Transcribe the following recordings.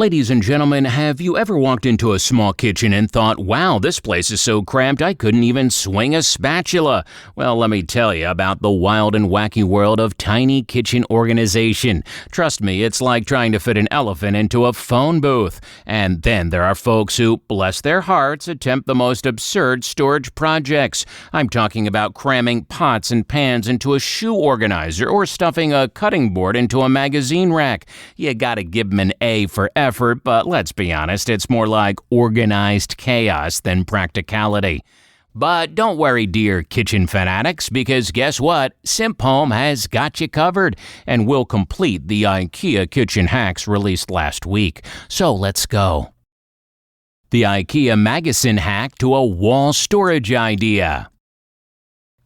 Ladies and gentlemen, have you ever walked into a small kitchen and thought, wow, this place is so cramped I couldn't even swing a spatula? Well, let me tell you about the wild and wacky world of tiny kitchen organization. Trust me, it's like trying to fit an elephant into a phone booth. And then there are folks who, bless their hearts, attempt the most absurd storage projects. I'm talking about cramming pots and pans into a shoe organizer or stuffing a cutting board into a magazine rack. You gotta give them an A for effort, but let's be honest, it's more like organized chaos than practicality. But don't worry, dear kitchen fanatics, because guess what? SimpHome has got you covered and will complete the IKEA kitchen hacks released last week. So let's go. The IKEA Magasin hack to a wall storage idea.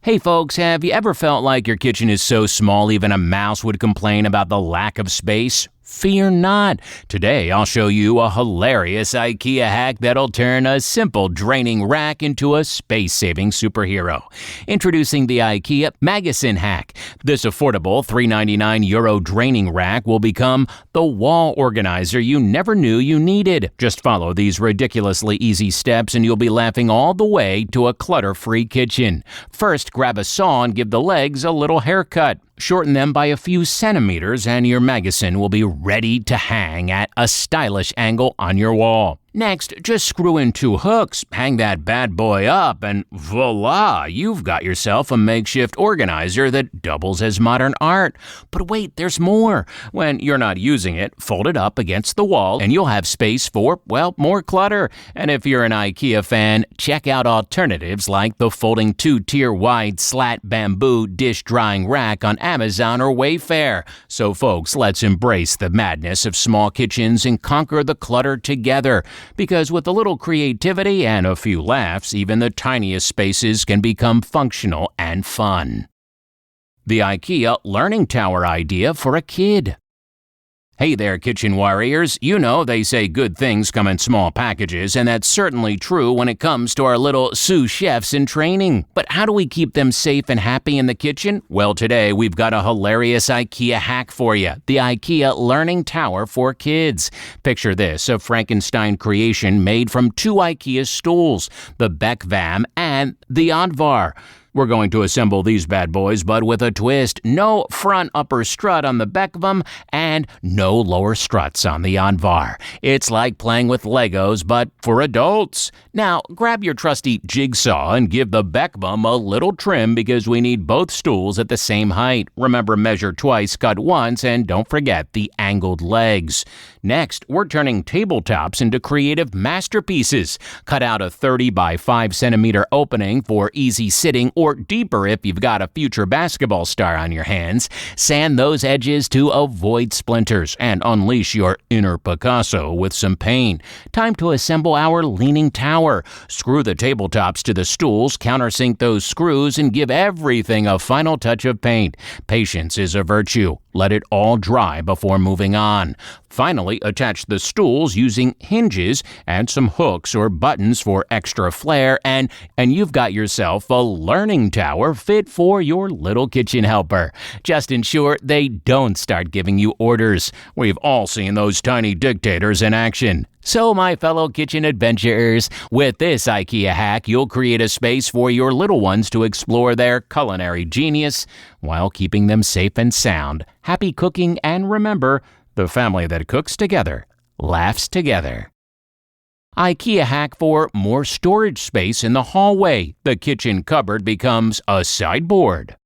Hey folks, have you ever felt like your kitchen is so small even a mouse would complain about the lack of space? Fear not. Today I'll show you a hilarious IKEA hack that'll turn a simple draining rack into a space-saving superhero. Introducing the IKEA Magasin hack. This affordable €3.99 draining rack will become the wall organizer you never knew you needed. Just follow these ridiculously easy steps and you'll be laughing all the way to a clutter-free kitchen. First, grab a saw and give the legs a little haircut. Shorten them by a few centimeters and your Magasin will be ready to hang at a stylish angle on your wall. Next, just screw in 2 hooks, hang that bad boy up, and voila, you've got yourself a makeshift organizer that doubles as modern art. But wait, there's more. When you're not using it, fold it up against the wall and you'll have space for, well, more clutter. And if you're an IKEA fan, check out alternatives like the folding 2-tier wide slat bamboo dish drying rack on Amazon or Wayfair. So folks, let's embrace the madness of small kitchens and conquer the clutter together. Because with a little creativity and a few laughs, even the tiniest spaces can become functional and fun. The IKEA Learning Tower idea for a kid. Hey there, kitchen warriors. You know they say good things come in small packages, and that's certainly true when it comes to our little sous chefs in training. But how do we keep them safe and happy in the kitchen? Well, today we've got a hilarious IKEA hack for you, the IKEA Learning Tower for kids. Picture this, a Frankenstein creation made from 2 IKEA stools, the Beckvam and the Aardvar. We're going to assemble these bad boys, but with a twist. No front upper strut on the Beckvam and no lower struts on the Aardvar. It's like playing with Legos, but for adults. Now, grab your trusty jigsaw and give the Beckvam a little trim because we need both stools at the same height. Remember, measure twice, cut once, and don't forget the angled legs. Next, we're turning tabletops into creative masterpieces. Cut out a 30 by 5 centimeter opening for easy sitting or deeper if you've got a future basketball star on your hands. Sand those edges to avoid splinters and unleash your inner Picasso with some paint. Time to assemble our leaning tower. Screw the tabletops to the stools, countersink those screws, and give everything a final touch of paint. Patience is a virtue. Let it all dry before moving on. Finally, attach the stools using hinges and some hooks or buttons for extra flair, and you've got yourself a learning tower fit for your little kitchen helper. Just ensure they don't start giving you orders. We've all seen those tiny dictators in action. So, my fellow kitchen adventurers, with this IKEA hack, you'll create a space for your little ones to explore their culinary genius while keeping them safe and sound. Happy cooking, and remember, the family that cooks together laughs together. IKEA hack for more storage space in the hallway. The kitchen cupboard becomes a sideboard.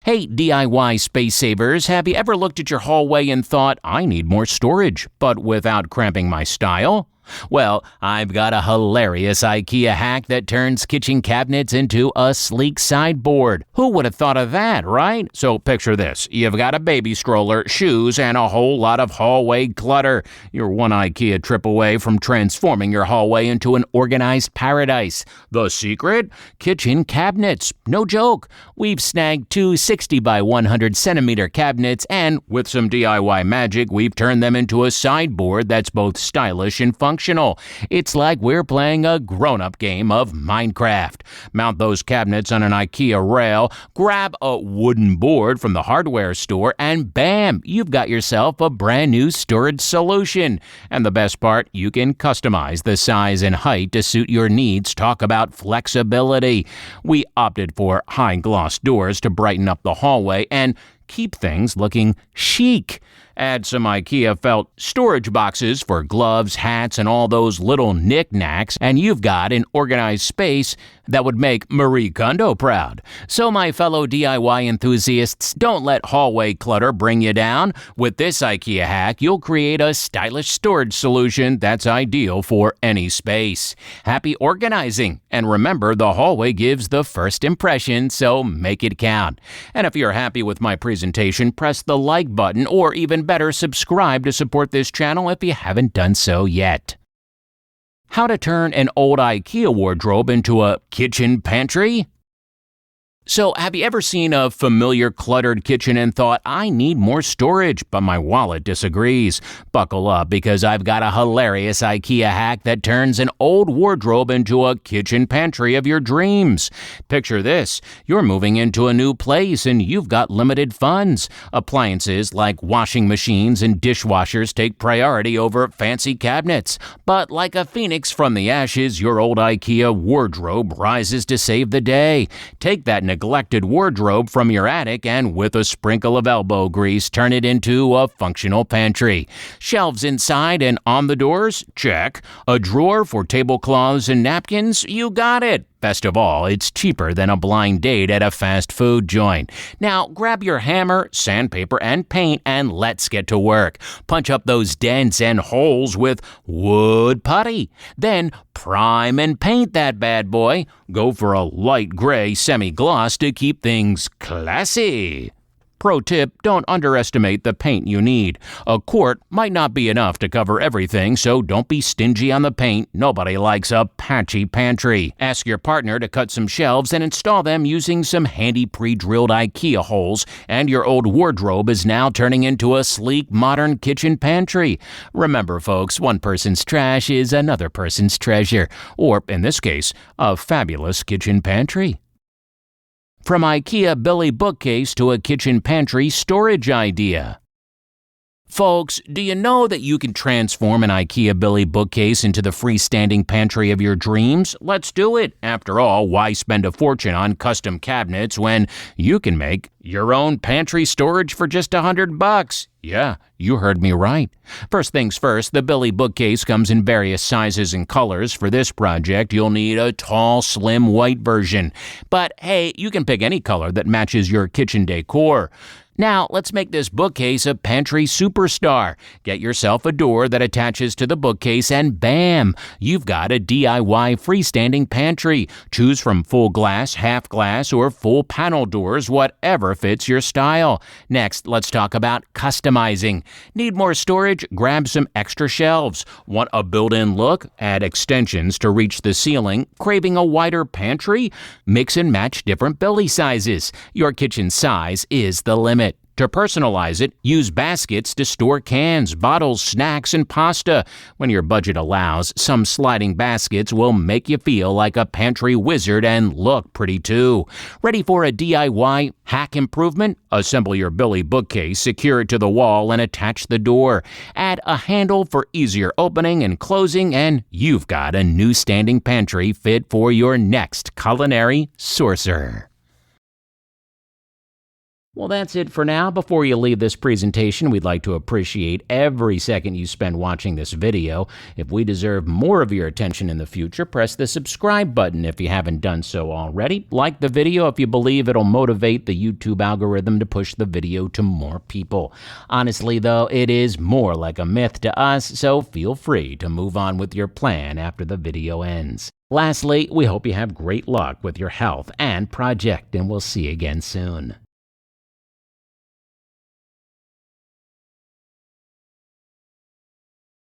Hey, DIY space savers, have you ever looked at your hallway and thought, I need more storage, but without cramping my style? Well, I've got a hilarious IKEA hack that turns kitchen cabinets into a sleek sideboard. Who would have thought of that, right? So picture this. You've got a baby stroller, shoes, and a whole lot of hallway clutter. You're one IKEA trip away from transforming your hallway into an organized paradise. The secret? Kitchen cabinets. No joke. We've snagged 2 60 by 100 centimeter cabinets, and with some DIY magic, we've turned them into a sideboard that's both stylish and functional. functional. It's like we're playing a grown-up game of Minecraft. Mount those cabinets on an IKEA rail, grab a wooden board from the hardware store, and bam, you've got yourself a brand new storage solution. And the best part, you can customize the size and height to suit your needs. Talk about flexibility. We opted for high gloss doors to brighten up the hallway and keep things looking chic. Add some IKEA felt storage boxes for gloves, hats, and all those little knickknacks, and you've got an organized space that would make Marie Kondo proud. So my fellow DIY enthusiasts, don't let hallway clutter bring you down. With this IKEA hack, you'll create a stylish storage solution that's ideal for any space. Happy organizing! And remember, the hallway gives the first impression, so make it count. And if you're happy with my presentation, press the like button, or even better, subscribe to support this channel if you haven't done so yet. How to turn an old IKEA wardrobe into a kitchen pantry? So, have you ever seen a familiar cluttered kitchen and thought, I need more storage, but my wallet disagrees? Buckle up, because I've got a hilarious IKEA hack that turns an old wardrobe into a kitchen pantry of your dreams. Picture this. You're moving into a new place and you've got limited funds. Appliances like washing machines and dishwashers take priority over fancy cabinets. But like a phoenix from the ashes, your old IKEA wardrobe rises to save the day. Take that neglected wardrobe from your attic and with a sprinkle of elbow grease, turn it into a functional pantry. Shelves inside and on the doors? Check. A drawer for tablecloths and napkins? You got it. Best of all, it's cheaper than a blind date at a fast food joint. Now, grab your hammer, sandpaper, and paint, and let's get to work. Punch up those dents and holes with wood putty. Then, prime and paint that bad boy. Go for a light gray semi-gloss to keep things classy. Pro tip, don't underestimate the paint you need. A quart might not be enough to cover everything, so don't be stingy on the paint. Nobody likes a patchy pantry. Ask your partner to cut some shelves and install them using some handy pre-drilled IKEA holes, and your old wardrobe is now turning into a sleek, modern kitchen pantry. Remember, folks, one person's trash is another person's treasure, or, in this case, a fabulous kitchen pantry. From IKEA Billy bookcase to a kitchen pantry storage idea. Folks, do you know that you can transform an IKEA Billy bookcase into the freestanding pantry of your dreams? Let's do it. After all, why spend a fortune on custom cabinets when you can make your own pantry storage for just $100? Yeah, you heard me right. First things first, the Billy bookcase comes in various sizes and colors. For this project, you'll need a tall, slim white version. But hey, you can pick any color that matches your kitchen decor. Now, let's make this bookcase a pantry superstar. Get yourself a door that attaches to the bookcase and bam! You've got a DIY freestanding pantry. Choose from full glass, half glass, or full panel doors, whatever fits your style. Next, let's talk about customizing. Need more storage? Grab some extra shelves. Want a built-in look? Add extensions to reach the ceiling. Craving a wider pantry? Mix and match different Billy sizes. Your kitchen size is the limit. To personalize it, use baskets to store cans, bottles, snacks, and pasta. When your budget allows, some sliding baskets will make you feel like a pantry wizard and look pretty too. Ready for a DIY hack improvement? Assemble your Billy bookcase, secure it to the wall, and attach the door. Add a handle for easier opening and closing, and you've got a new standing pantry fit for your next culinary sorcerer. Well, that's it for now. Before you leave this presentation, we'd like to appreciate every second you spend watching this video. If we deserve more of your attention in the future, press the subscribe button if you haven't done so already. Like the video if you believe it'll motivate the YouTube algorithm to push the video to more people. Honestly, though, it is more like a myth to us, so feel free to move on with your plan after the video ends. Lastly, we hope you have great luck with your health and project, and we'll see you again soon.